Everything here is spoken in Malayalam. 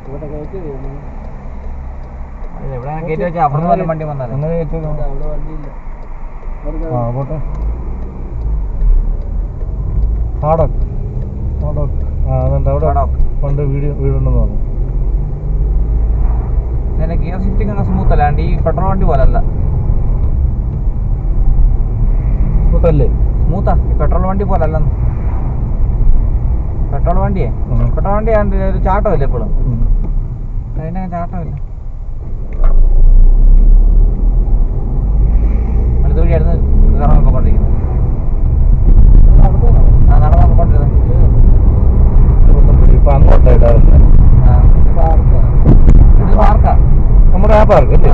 എവിടെ കയറ്റി വെച്ചാൽ അപ്പുറത്ത് വണ്ടി വന്നാൽ അങ്ങനെ ആ പോട്ടെ. ഹാഡോക്ക് ഹാഡോക്ക് ആ അതുണ്ട് അവിടെ പണ്ട് വീടുണ്ടെന്ന് പറഞ്ഞു. ഇതിന്റെ ഗിയർ ഷിഫ്റ്റിംഗ് ഒക്കെ സ്മൂത്ത് അല്ലാണ്ട് ഈ പെട്രോൾ വണ്ടി പോലെ അല്ല. സ്മൂത്തല്ലേ? സ്മൂത്താ, ഈ പെട്രോൾ വണ്ടി പോലെ അല്ലെന്ന്. പെട്രോൾ വണ്ടിയേ പെട്രോൾ വണ്ടി ഒരു ചാട്ടമില്ല എപ്പോഴും, അതിനങ്ങനെ ചാട്ടമില്ല. വലുതുവഴിയായിരുന്നു കറങ്ങി പോയിക്കൊണ്ടിരിക്കുന്നത്. ആ നടന്നു പോയിക്കൊണ്ടിരുന്നത്. ഇപ്പൊ അങ്ങോട്ടായിട്ടാ പാർക്കാ നമ്മുടെ ആ പാർക്ക് അല്ലേ?